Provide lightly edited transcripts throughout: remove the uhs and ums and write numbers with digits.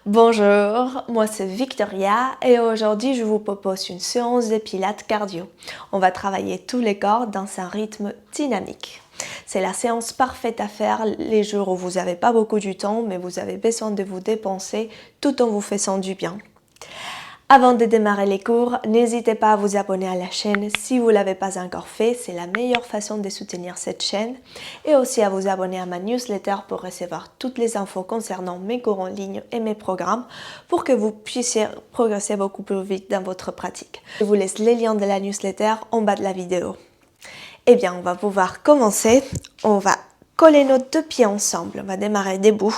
Bonjour, moi c'est Victoria et aujourd'hui je vous propose une séance de pilates cardio. On va travailler tous les corps dans un rythme dynamique. C'est la séance parfaite à faire les jours où vous n'avez pas beaucoup de temps mais vous avez besoin de vous dépenser tout en vous faisant du bien. Avant de démarrer les cours, n'hésitez pas à vous abonner à la chaîne si vous ne l'avez pas encore fait, c'est la meilleure façon de soutenir cette chaîne, et aussi à vous abonner à ma newsletter pour recevoir toutes les infos concernant mes cours en ligne et mes programmes pour que vous puissiez progresser beaucoup plus vite dans votre pratique. Je vous laisse les liens de la newsletter en bas de la vidéo. Eh bien, on va pouvoir commencer. On va coller nos deux pieds ensemble. On va démarrer debout.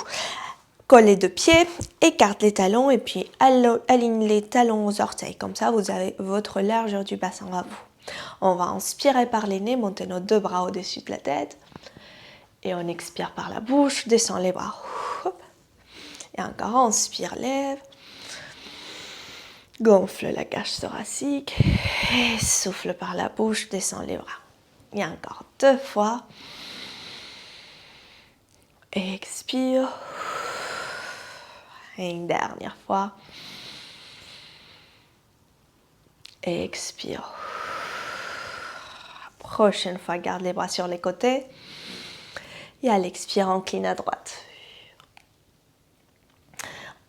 Colle les deux pieds, écarte les talons et puis aligne les talons aux orteils. Comme ça, vous avez votre largeur du bassin à vous. On va inspirer par les nez, monter nos deux bras au-dessus de la tête. Et on expire par la bouche, descend les bras. Et encore, inspire, lève. Gonfle la cage thoracique. Et souffle par la bouche, descend les bras. Et encore deux fois. Expire. Et une dernière fois. Expire. Prochaine fois, garde les bras sur les côtés. Et à l'expire, incline à droite.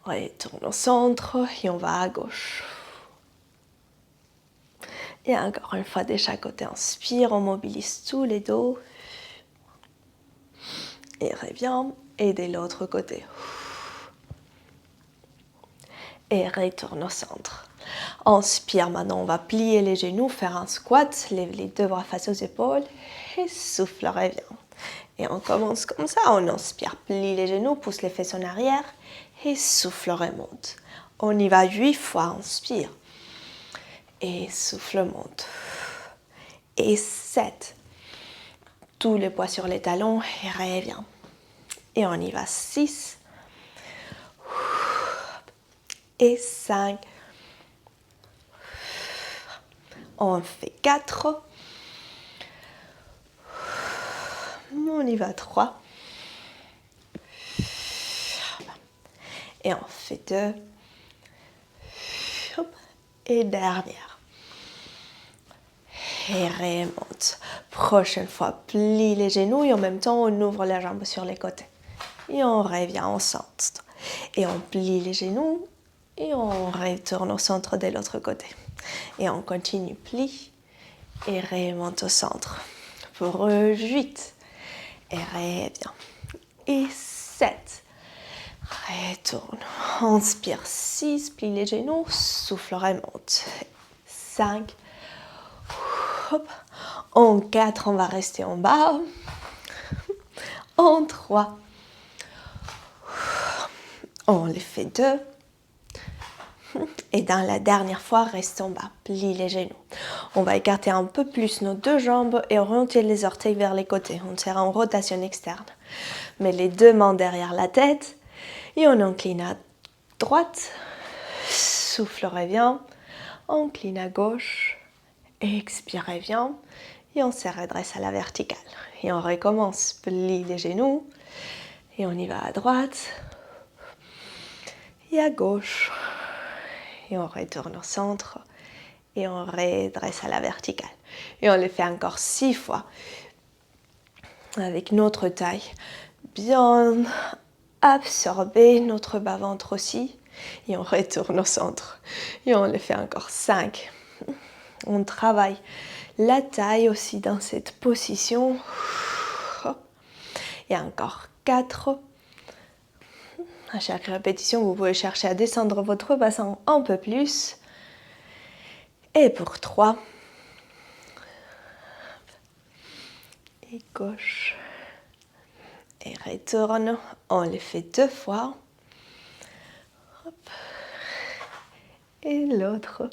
Retourne au centre et on va à gauche. Et encore une fois de chaque côté, inspire, on mobilise tous les dos. Et revient. Et de l'autre côté. Et retourne au centre. Inspire, maintenant on va plier les genoux, faire un squat, lève les deux bras face aux épaules et souffle, revient. Et on commence comme ça, on inspire, plie les genoux, pousse les fesses en arrière et souffle, remonte. On y va 8 fois, inspire et souffle, monte. Et 7, tous les poids sur les talons et revient. Et on y va 6 et 5. On fait 4. On y va 3. Et on fait 2. Et dernière. Et remonte. Prochaine fois, plie les genoux et en même temps, on ouvre les jambes sur les côtés. Et on revient au centre. Et on plie les genoux et on retourne au centre de l'autre côté. Et on continue, plie et remonte au centre. Pour 8. Et revient. Et 7. Retourne. Inspire 6, plie les genoux, souffle, remonte. 5. En 4, on va rester en bas. En 3. On les fait 2. Et dans la dernière fois, reste en bas, plie les genoux. On va écarter un peu plus nos deux jambes et orienter les orteils vers les côtés. On sera en rotation externe. Mets les deux mains derrière la tête et on incline à droite. Souffle, revient. Incline à gauche. Expire, revient. Et on se redresse à la verticale. Et on recommence, plie les genoux. Et on y va à droite et à gauche. Et on retourne au centre et on redresse à la verticale. Et on le fait encore 6 fois avec notre taille bien absorbée, notre bas-ventre aussi. Et on retourne au centre. Et on le fait encore 5. On travaille la taille aussi dans cette position. Et encore 4. À chaque répétition, vous pouvez chercher à descendre votre bassin un peu plus. Et pour 3. Et gauche. Et retourne. On les fait 2 fois. Hop. Et l'autre.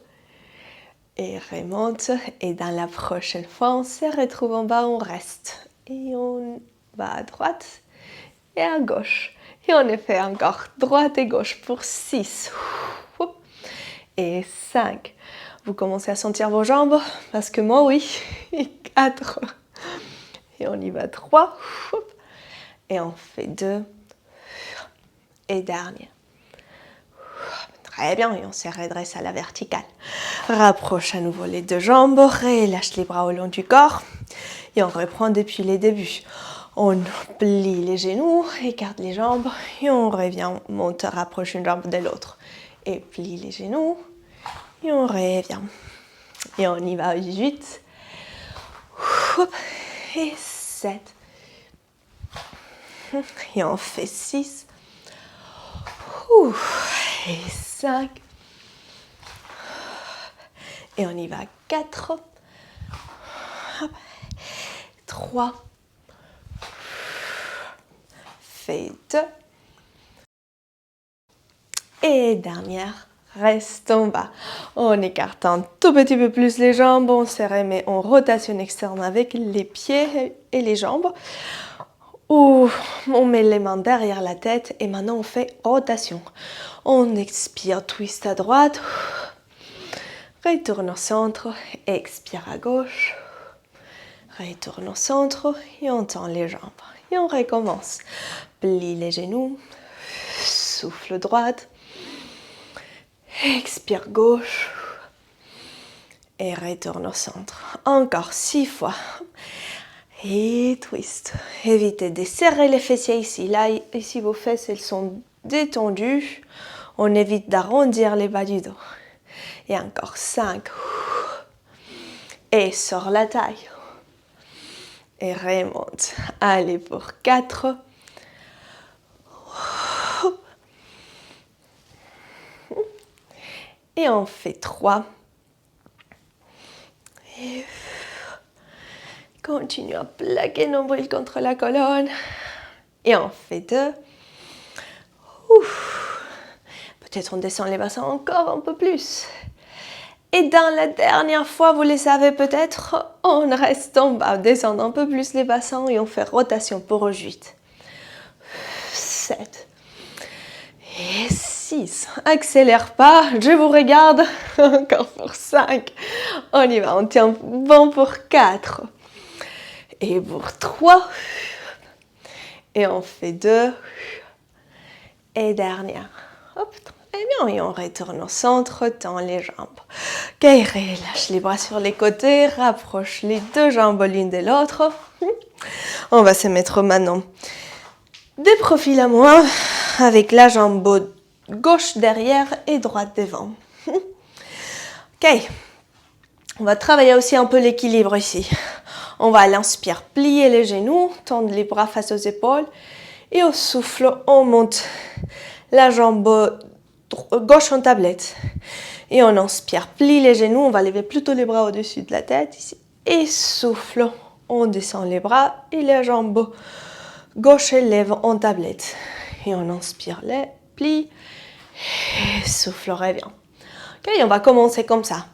Et remonte. Et dans la prochaine fois, on se retrouve en bas, on reste. Et on va à droite et à gauche. Et on les fait encore droite et gauche pour 6. Et 5. Vous commencez à sentir vos jambes? Parce que moi, oui. Et 4. Et on y va 3. Et on fait 2. Et dernier. Très bien, et on se redresse à la verticale. Rapproche à nouveau les deux jambes, relâche les bras au long du corps et on reprend depuis les débuts. On plie les genoux, écarte les jambes et on revient, on monte, rapproche une jambe de l'autre. Et plie les genoux et on revient. Et on y va 8 et 7. Et on fait 6 et 5. Et on y va 4, 3, fait 2. Et dernière, reste en bas. On écarte un tout petit peu plus les jambes, on se remet en rotation externe avec les pieds et les jambes. On met les mains derrière la tête et maintenant on fait rotation. On expire, twist à droite. Retourne au centre, expire à gauche, retourne au centre et on tend les jambes. Et on recommence. Plie les genoux, souffle droite, expire gauche et retourne au centre. Encore 6 fois. Et twist. Évitez de serrer les fessiers ici. Là, ici vos fesses, elles sont détendues. On évite d'arrondir les bas du dos. Et encore 5. Et sors la taille. Et remonte. Allez pour 4. Et on fait 3. Et continue à plaquer le nombril contre la colonne. Et on fait 2. Peut-être on descend les bassins encore un peu plus. Et dans la dernière fois, vous le savez peut-être, on reste en bas, descend un peu plus les bassins et on fait rotation pour 8. 7. Et 6. Accélère pas, je vous regarde. Encore pour 5. On y va, on tient bon pour 4. Et pour 3. Et on fait 2. Et dernière. Hop, très bien. Et on retourne au centre, tend les jambes. Ok, relâche les bras sur les côtés, rapproche les deux jambes l'une de l'autre. On va se mettre maintenant des profils à moi avec la jambe gauche derrière et droite devant. Ok, on va travailler aussi un peu l'équilibre ici. On va à l'inspire plier les genoux, tendre les bras face aux épaules et au souffle, on monte la jambe gauche en tablette. Et on inspire, plie les genoux, on va lever plutôt les bras au-dessus de la tête ici. Et souffle, on descend les bras et la jambe gauche lève en tablette. Et on inspire, les plie, et souffle, revient. Ok, on va commencer comme ça.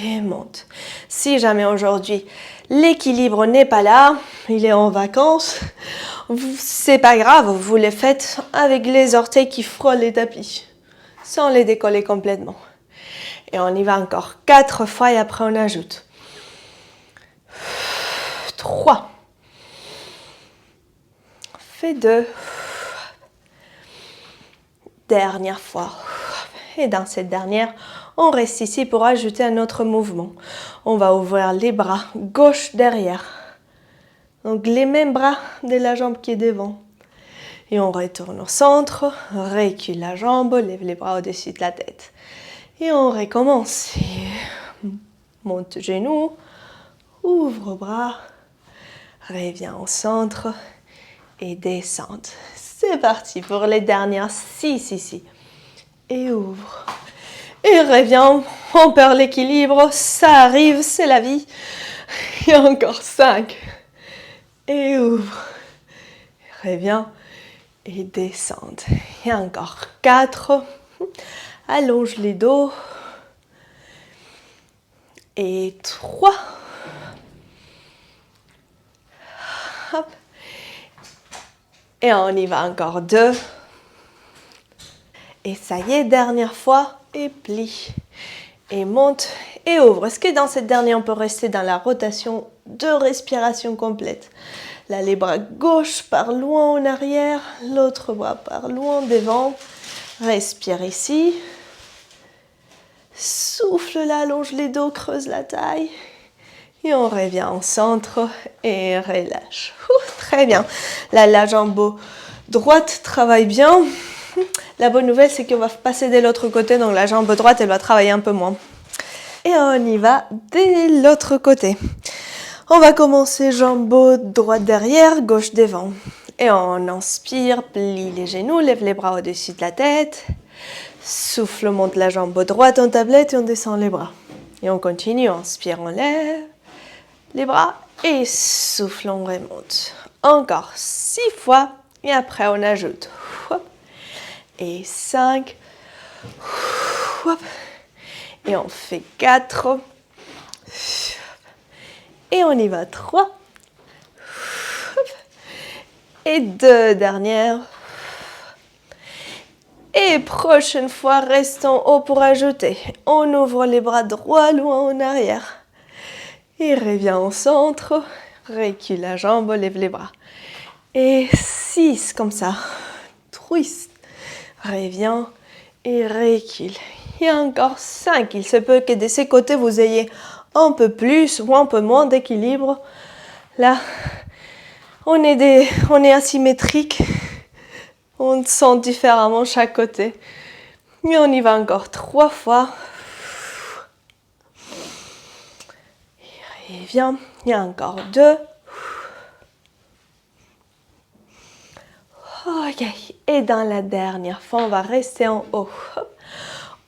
Et monte. Si jamais aujourd'hui l'équilibre n'est pas là, il est en vacances, c'est pas grave, vous les faites avec les orteils qui frôlent les tapis, sans les décoller complètement. Et on y va encore 4 fois et après on ajoute. 3. Fait 2. Dernière fois. Et dans cette dernière, on reste ici pour ajouter un autre mouvement. On va ouvrir les bras gauche derrière. Donc les mêmes bras de la jambe qui est devant. Et on retourne au centre, recule la jambe, lève les bras au-dessus de la tête. Et on recommence. Et monte genoux, ouvre bras, reviens au centre et descente. C'est parti pour les dernières 6 ici. Et ouvre. Et reviens, on perd l'équilibre, ça arrive, c'est la vie. Et encore 5. Et ouvre. Reviens et descende. Et encore 4. Allonge les dos. Et 3. Hop. Et on y va encore 2. Et ça y est, dernière fois. Et plie. Et monte et ouvre. Est-ce que dans cette dernière, on peut rester dans la rotation de respiration complète? Là, les bras gauche par loin en arrière, l'autre bras par loin devant. Respire ici. Souffle là, allonge les dos, creuse la taille. Et on revient au centre et relâche. Très bien. Là, la jambe droite travaille bien. La bonne nouvelle, c'est qu'on va passer de l'autre côté, donc la jambe droite, elle va travailler un peu moins. Et on y va de l'autre côté. On va commencer jambe droite derrière, gauche devant. Et on inspire, plie les genoux, lève les bras au-dessus de la tête. Souffle, on monte la jambe droite en tablette et on descend les bras. Et on continue, inspire, on lève les bras et souffle, on remonte. Encore 6 fois et après on ajoute. Et 5. Et on fait 4. Et on y va 3. Et 2 dernières. Et prochaine fois, reste en haut pour ajouter. On ouvre les bras droits, loin en arrière. Et revient au centre. Recule la jambe, lève les bras. Et 6 comme ça. Twist. Reviens et recule. Et encore 5. Il se peut que de ces côtés, vous ayez un peu plus ou un peu moins d'équilibre. Là, on est asymétrique. On sent différemment chaque côté. Et on y va encore 3 fois. Et reviens. Il y a encore 2. Ok. Et dans la dernière fois, on va rester en haut.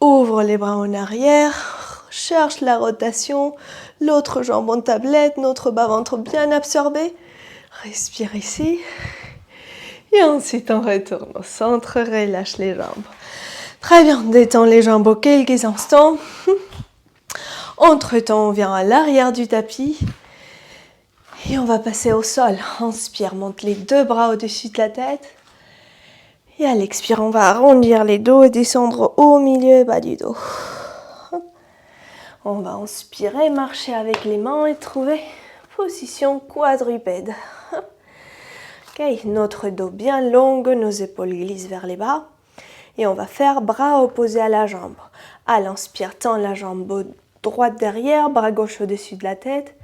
Ouvre les bras en arrière. Cherche la rotation. L'autre jambe en tablette. Notre bas-ventre bien absorbé. Respire ici. Et ensuite, on retourne au centre. Relâche les jambes. Très bien. Détends les jambes quelques instants. Entre-temps, on vient à l'arrière du tapis. Et on va passer au sol. Inspire, monte les 2 bras au-dessus de la tête. Et à l'expire, on va arrondir les dos et descendre au milieu bas du dos. On va inspirer, marcher avec les mains et trouver position quadrupède. Ok, notre dos bien long, nos épaules glissent vers les bas. Et on va faire bras opposés à la jambe. À l'inspire, tends la jambe droite derrière, bras gauche au-dessus de la tête.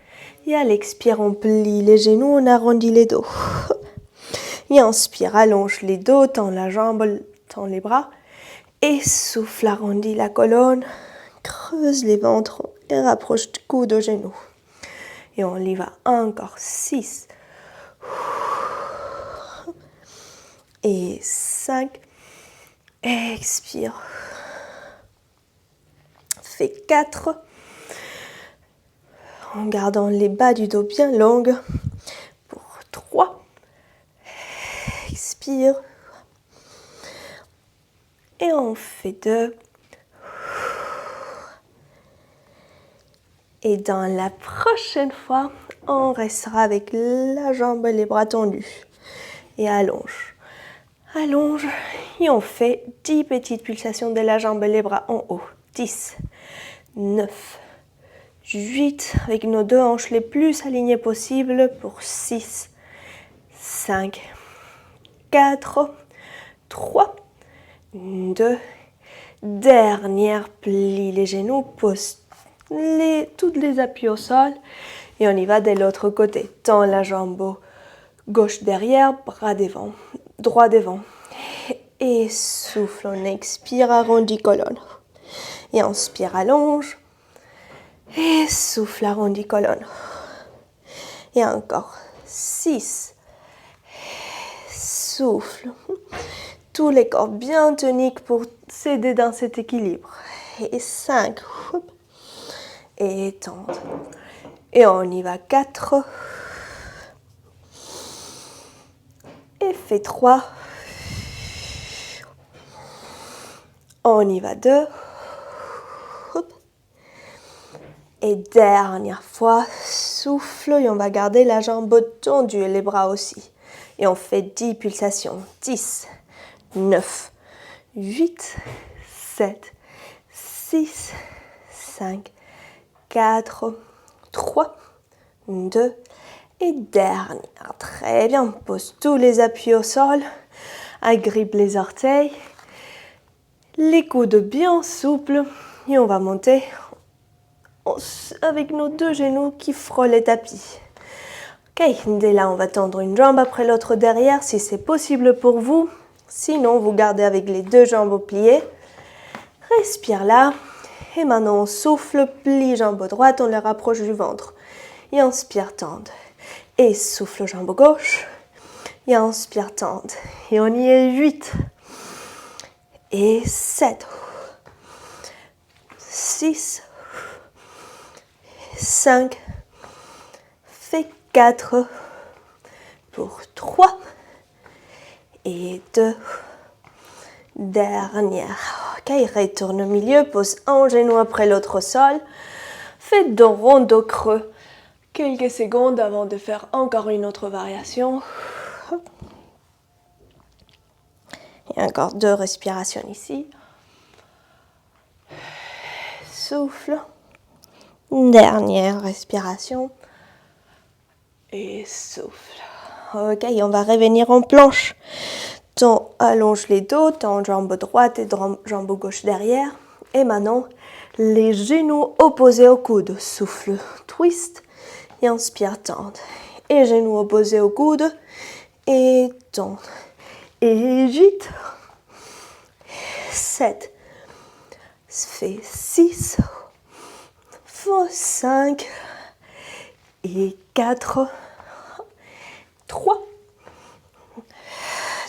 Et à l'expire, on plie les genoux, on arrondit les dos. Et inspire, allonge les dos, tends la jambe, tends les bras. Et souffle, arrondis la colonne, creuse les ventres et rapproche du coude aux genoux. Et on y va encore 6. Et 5. Expire. Fais 4. En gardant les bas du dos bien longs. Pour 3. Expire. Et on fait 2. Et dans la prochaine fois, on restera avec la jambe et les bras tendus. Et allonge. Allonge. Et on fait 10 petites pulsations de la jambe et les bras en haut. 10, 9, 8. Avec nos 2 hanches les plus alignées possible pour 6, 5, 4, 3, 2. Dernière, plie les genoux, pose toutes les appuis au sol et on y va de l'autre côté. Tends la jambe gauche derrière, bras devant, droit devant. Et souffle, on expire, arrondis colonne. Et inspire, allonge. Et souffle, arrondis colonne. Et encore 6. Souffle. Tous les corps bien toniques pour s'aider dans cet équilibre. Et 5. Et tendre. Et on y va 4. Et fait 3. On y va 2. Et dernière fois, souffle et on va garder la jambe tendue et les bras aussi. Et on fait 10 pulsations. 10, 9, 8, 7, 6, 5, 4, 3, 2 et dernière. Très bien, pose tous les appuis au sol, agrippe les orteils Les coudes bien souples. Et on va monter avec nos deux genoux qui frôlent les tapis. Ok, dès là, on va tendre une jambe après l'autre derrière si c'est possible pour vous. Sinon, vous gardez avec les deux jambes pliées. Respire là. Et maintenant, on souffle, plie jambe droite, on les rapproche du ventre. Et inspire, tendre. Et souffle jambe gauche. Et inspire, tendre. Et on y est 8. Et 7. 6. 5. Fait 4. Pour 3. Et 2. Dernière. Ok, retourne au milieu, pose un genou après l'autre au sol. Faites dos rond, dos creux. Quelques secondes avant de faire encore une autre variation. Et encore 2 respirations ici. Souffle. Dernière respiration. Et souffle. Ok, on va revenir en planche. Tends, allonge les dos, tends jambe droite et jambe gauche derrière. Et maintenant, les genoux opposés au coude. Souffle, twist. Et inspire, tendre. Et genoux opposés au coude. Et tendre. Et 8. 7. Fait 6. 5. Et 4. 3.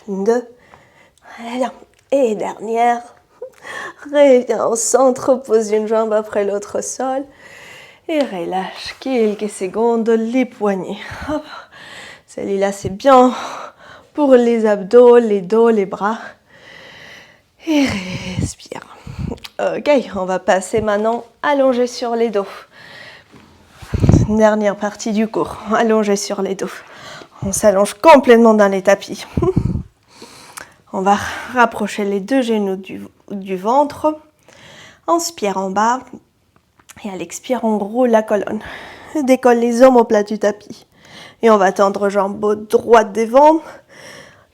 2. Et dernière. Reviens au centre, pose une jambe après l'autre au sol. Et relâche quelques secondes les poignets. Celui-là, c'est bien pour les abdos, les dos, les bras. Et respire. Ok, on va passer maintenant allongé sur les dos. Dernière partie du cours, allongé sur les dos. On s'allonge complètement dans les tapis. On va rapprocher les deux genoux du ventre. Inspire en bas. Et à l'expire, on roule la colonne. Décolle les omoplates du tapis. Et on va tendre jambe droite devant.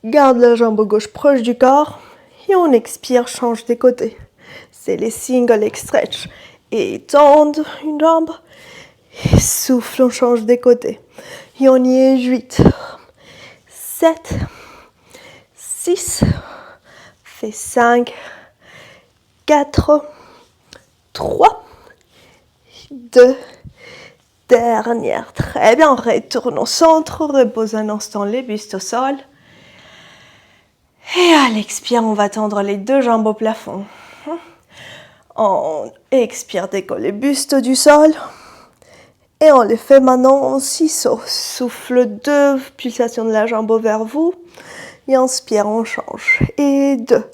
Garde la jambe gauche proche du corps. Et on expire, change des côtés. C'est les single leg stretch. Et tendre une jambe. Et souffle, on change des côtés. Et on y est 8. 7. 6. Fait 5. 4. 3. 2. Dernière. Très bien. Retourne au centre. Repose un instant les bustes au sol. Et à l'expire, on va tendre les deux jambes au plafond. On expire, décolle les bustes du sol. Et on les fait maintenant en 6 sauts. Souffle 2 pulsations de la jambe vers vous. Et inspire, on change. Et 2.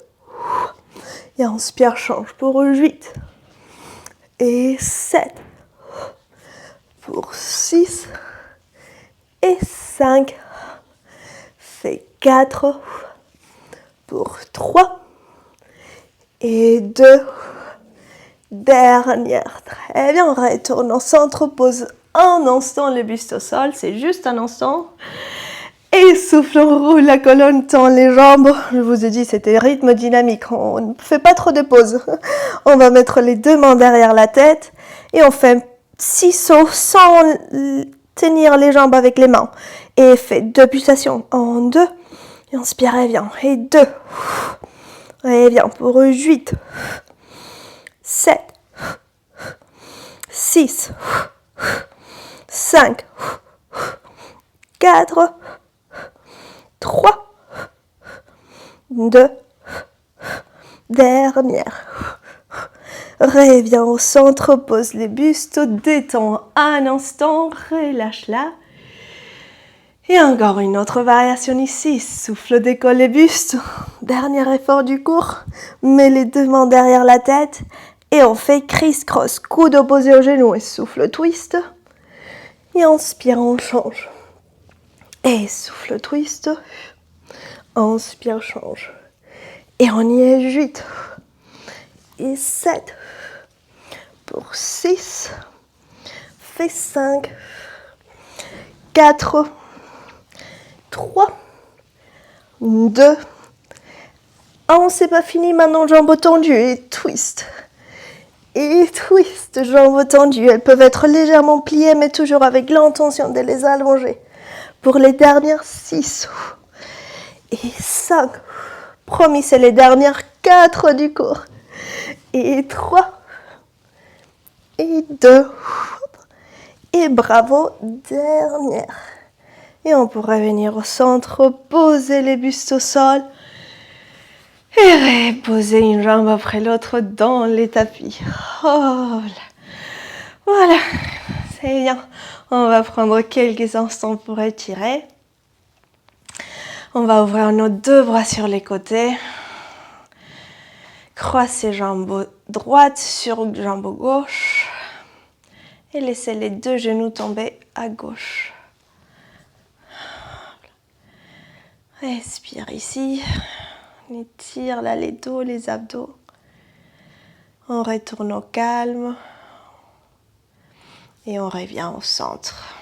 Et inspire, change pour 8. Et 7. Pour 6. Et 5. Fait 4. Pour 3. Et 2. Dernière. Très bien, retourne au centre, pose un instant le buste au sol, c'est juste un instant. Et souffle, on roule la colonne, tend les jambes. Je vous ai dit, c'était rythme dynamique, on ne fait pas trop de pauses. On va mettre les deux mains derrière la tête et on fait 6 sauts sans tenir les jambes avec les mains. Et fait 2 pulsations, en 2. Et inspire, reviens. Et 2. Reviens pour 8. 7, 6, 5, 4, 3, 2, dernière. Reviens au centre, pose les bustes, détends un instant, relâche là. Et encore une autre variation ici, souffle, décolle les bustes. Dernier effort du cours, mets les deux mains derrière la tête et on fait criss-cross, coude opposé au genou et souffle, twist. Et inspire, on change. Et souffle, twist. Inspire, change. Et on y est 8. Et 7. Pour 6. Fait 5. 4. 3, 2, Oh, c'est pas fini maintenant, jambes tendues et twist. Et twist, jambes tendues. Elles peuvent être légèrement pliées, mais toujours avec l'intention de les allonger. Pour les dernières 6 et 5. Promis, c'est les dernières 4 du cours. Et 3. Et 2. Et bravo, dernière. Et on peut revenir au centre, poser les bustes au sol. Et reposer une jambe après l'autre dans les tapis. Oh, voilà, c'est bien. On va prendre quelques instants pour étirer. On va ouvrir nos 2 bras sur les côtés. Croiser jambe droite sur jambe gauche. Et laisser les 2 genoux tomber à gauche. Respire ici. On étire là les dos, les abdos. On retourne au calme. Et on revient au centre.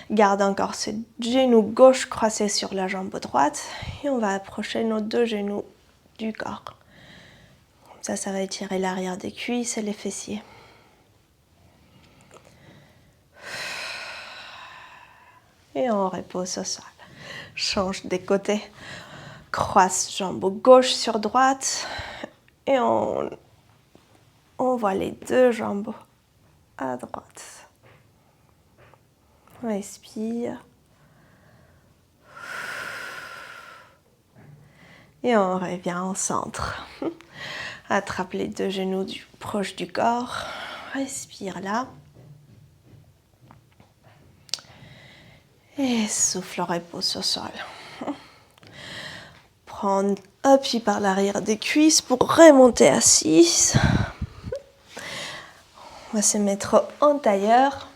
Garde encore ce genou gauche croisé sur la jambe droite. Et on va approcher nos 2 genoux du corps. Comme ça va étirer l'arrière des cuisses et les fessiers. Et on repose au sol. Change des côtés. Croise jambe gauche sur droite. Et on voit les 2 jambes à droite. Respire. Et on revient au centre. Attrape les 2 genoux proches du corps. Respire là. Et souffle, repose au sol. Prends appui par l'arrière des cuisses pour remonter assise. On va se mettre en tailleur.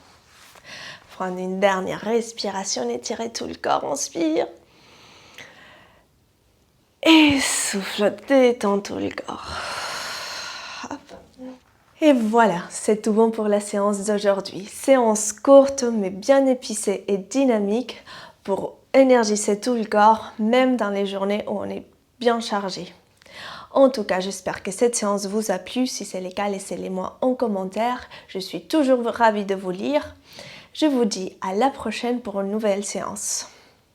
Prendre une dernière respiration, étirer tout le corps, inspire. Et souffle, détends tout le corps. Hop. Et voilà, c'est tout bon pour la séance d'aujourd'hui. Séance courte mais bien épicée et dynamique pour énergiser tout le corps, même dans les journées où on est bien chargé. En tout cas, j'espère que cette séance vous a plu. Si c'est le cas, laissez-les-moi en commentaire. Je suis toujours ravie de vous lire. Je vous dis à la prochaine pour une nouvelle séance.